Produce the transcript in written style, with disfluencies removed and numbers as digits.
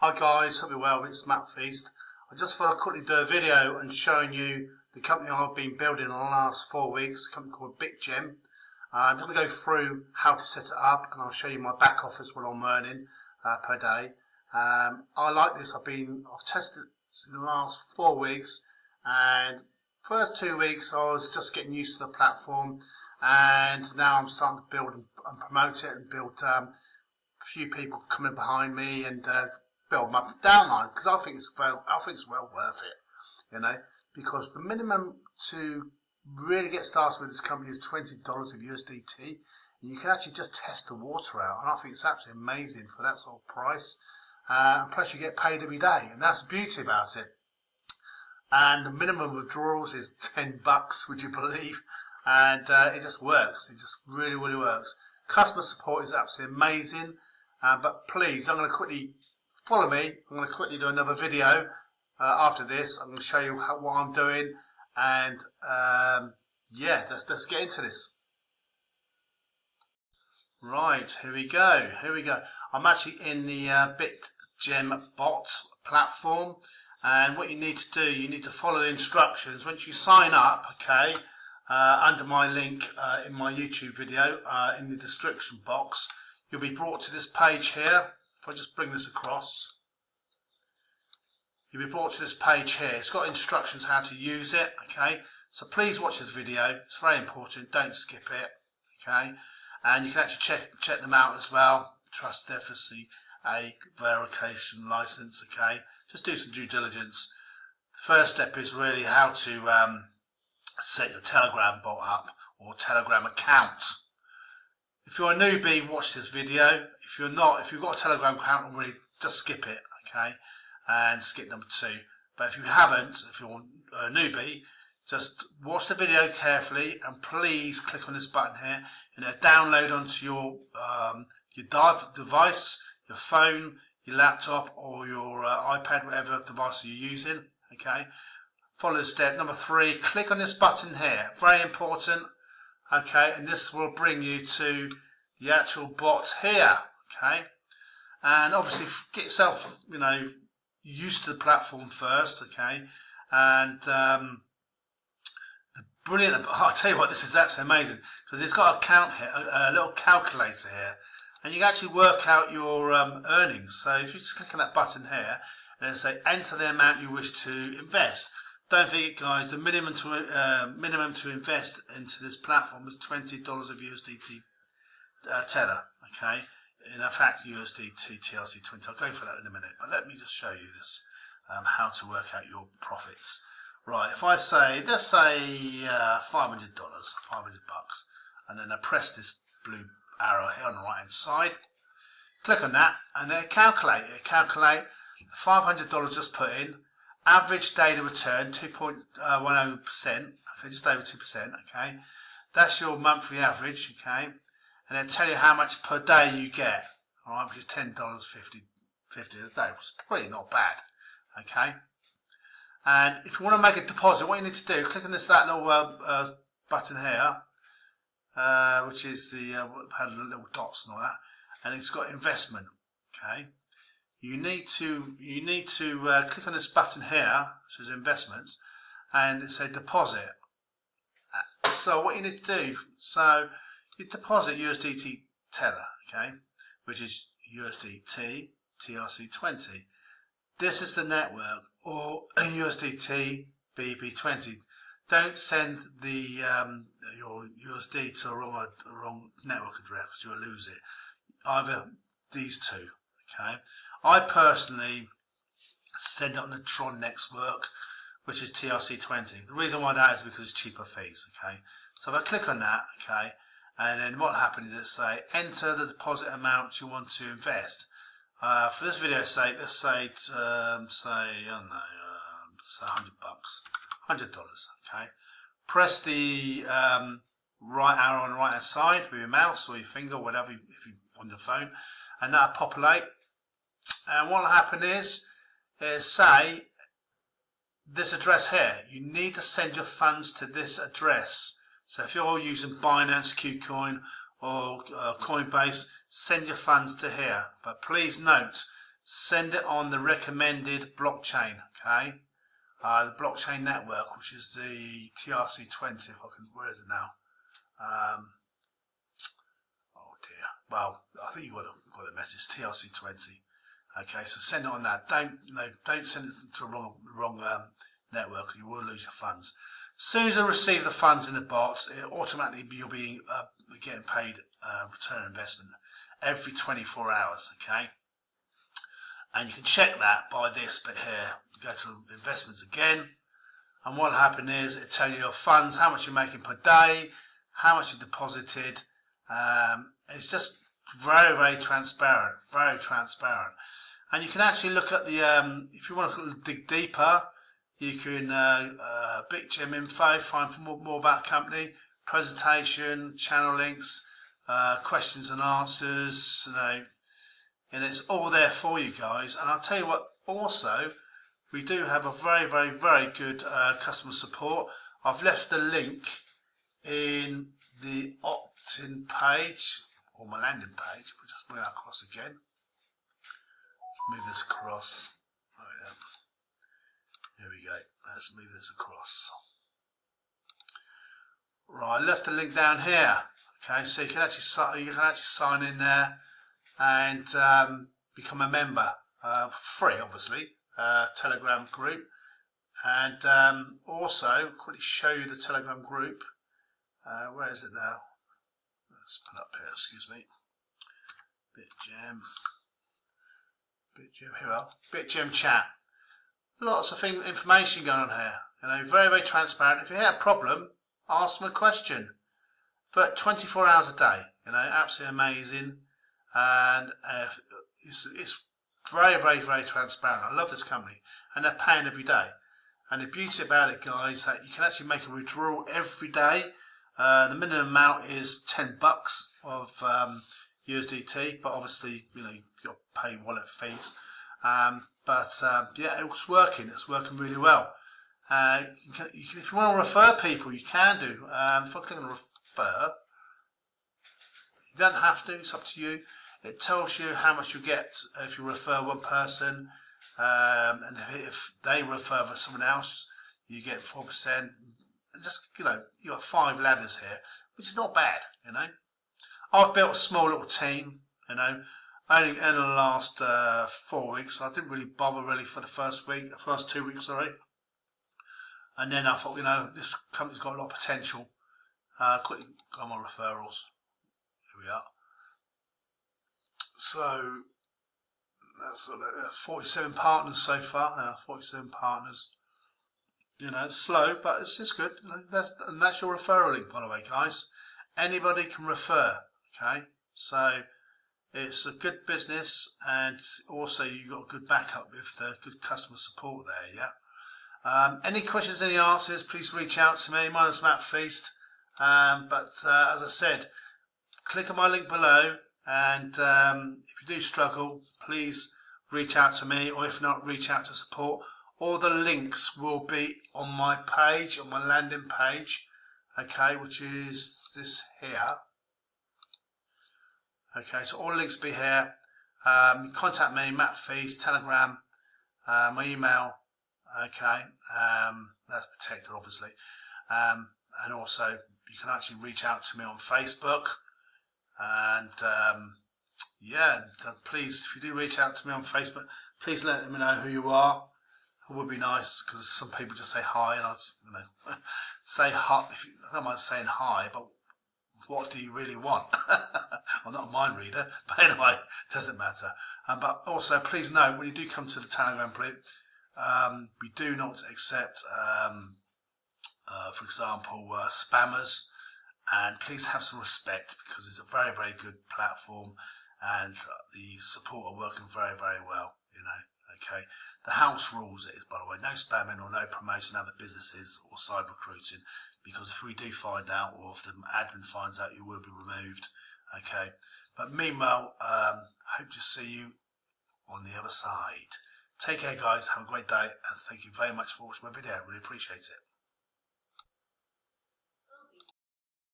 Hi guys, hope you're well. It's Matt Feast. I just thought I'd quickly do a video and showing you the company I've been building in the last 4 weeks, a company called BitGem. I'm going to go through how to set it up and I'll show you my back office, what I'm earning per day. I like this. I've tested it in the last 4 weeks, and first 2 weeks I was just getting used to the platform, and now I'm starting to build and promote it and build a few people coming behind me and build my downline, because I think it's well worth it, because the minimum to really get started with this company is $20 of USDT, and you can actually just test the water out, and I think it's absolutely amazing for that sort of price. And plus you get paid every day, and that's the beauty about it. And the minimum withdrawals is $10, would you believe? And it just works. It just really works. Customer support is absolutely amazing. But please, I'm going to quickly follow me. I'm going to quickly do another video after this. I'm going to show you what I'm doing, and yeah, let's get into this. Right, here we go. I'm actually in the BitGem bot platform, and what you need to do, you need to follow the instructions. Once you sign up, okay, under my link in my YouTube video in the description box, you'll be brought to this page here. If I just bring this across, you'll be brought to this page here. It's got instructions how to use it, okay? So please watch this video. It's very important. Don't skip it, okay? And you can actually check them out as well. Trust FSC a verification license, okay? Just do some due diligence. The first step is really how to set your Telegram bot up or Telegram account. If you're a newbie, watch this video. If you're not, if you've got a Telegram account already, just skip it, okay? And skip number 2. But if you haven't, if you're a newbie, just watch the video carefully and please click on this button here, and it'll download onto your device, your phone, your laptop, or your iPad, whatever device you're using, okay? Follow step number 3. Click on this button here. Very important. Okay, and this will bring you to the actual bot here, okay? And obviously get yourself, used to the platform first, okay? And the brilliant, I'll tell you what, this is absolutely amazing, because it's got a count here, a little calculator here, and you can actually work out your earnings. So if you just click on that button here, and it'll say enter the amount you wish to invest. Don't forget, guys, the minimum to invest into this platform is $20 of USDT Tether, okay? In fact, USDT TRC20. I'll go for that in a minute, but let me just show you this, how to work out your profits. Right, if I say, let's say $500, $500, and then I press this blue arrow here on the right hand side, click on that, and then calculate the $500 just put in. Average daily return 2.10%, okay, just over 2%, okay. That's your monthly average, okay, and it'll tell you how much per day you get, all right, which is $10.50 a day, which is pretty not bad, okay. And if you want to make a deposit, what you need to do, click on that little button here, which is the had little dots and all that, and it's got investment, okay. You need to click on this button here, which says investments, and it says deposit. So what you need to do, so you deposit USDT Tether, okay, which is USDT TRC20. This is the network, or USDT BB20. Don't send the your USD to a wrong network address, because you'll lose it. Either these two, okay. I personally send it on the Tron network, which is TRC20. The reason why that is because it's cheaper fees, okay. So if I click on that, okay, and then what happens is it say enter the deposit amount you want to invest. For this video's sake, let's say I don't know, say $100, $100, okay. Press the right arrow on the right hand side with your mouse or your finger, whatever, if you on your phone, and that'll populate. And what will happen is say this address here, you need to send your funds to this address. So if you're using Binance, KuCoin or Coinbase, send your funds to here. But please note, send it on the recommended blockchain, okay? The blockchain network, which is the TRC20. If I can, where is it now? Oh dear. Well, I think you got a message. TRC20. Okay, so send it on that. Don't send it to a wrong network. You will lose your funds. As soon as you receive the funds in the box, it automatically you'll be getting paid return on investment every 24 hours. Okay, and you can check that by this bit here. You go to investments again, and what will happen is it tell you your funds, how much you're making per day, how much you deposited. It's just very, very transparent, and you can actually look at the if you want to dig deeper, you can BitGem info, find more about the company, presentation, channel links, questions and answers, and it's all there for you guys. And I'll tell you what, also we do have a very, very, very good customer support. I've left the link in the opt-in page, or my landing page. We'll just bring that across again. Let's move this across. Oh, yeah. Here we go. Let's move this across. Right, I left the link down here. Okay, so you can actually sign in there and become a member, free, obviously. Telegram group, and also quickly show you the Telegram group. Where is it now? Let's put it up here. Excuse me. BitGem. Here we are. BitGem chat. Lots of information going on here. Very, very transparent. If you have a problem, ask them a question. But 24 hours a day. Absolutely amazing, and it's very, very, very transparent. I love this company, and they're paying every day. And the beauty about it, guys, is that you can actually make a withdrawal every day. The minimum amount is $10 of USDT, but obviously, you've got to pay wallet fees. Yeah, it's working. It's working really well. If you want to refer people, you can do. If I click on refer, you don't have to. It's up to you. It tells you how much you get if you refer one person, and if they refer for someone else, you get 4%. And just you got 5 ladders here, which is not bad. I've built a small little team. Only in the last 4 weeks. I didn't really bother for the first 2 weeks, sorry. And then I thought, this company's got a lot of potential. Quickly got my referrals. Here we are. So that's 47 partners so far. 47 partners. It's slow, but it's just good. That's your referral link, by the way, guys. Anybody can refer. Okay, so it's a good business, and also you've got a good backup with the good customer support there. Yeah. Any questions, any answers? Please reach out to me. My name's Matt Feast. But as I said, click on my link below. And if you do struggle, please reach out to me, or if not, reach out to support. All the links will be on my page, on my landing page, okay, which is this here. Okay, so all links will be here. Contact me, Matt Feast, Telegram, my email, okay, that's protected, obviously. And also, you can actually reach out to me on Facebook. And please, if you do reach out to me on Facebook, please let me know who you are. It would be nice, because some people just say hi, and I just, say hi. I don't mind saying hi, but what do you really want? I'm not a mind reader, but anyway, it doesn't matter. But also, please note, when you do come to the Telegram group, we do not accept, for example, spammers. And please have some respect, because it's a very, very good platform, and the support are working very, very well. Okay. The house rules it is, by the way, no spamming or no promoting other businesses or side recruiting, because if we do find out, or if the admin finds out, you will be removed. Okay. But meanwhile, hope to see you on the other side. Take care, guys. Have a great day, and thank you very much for watching my video. I really appreciate it.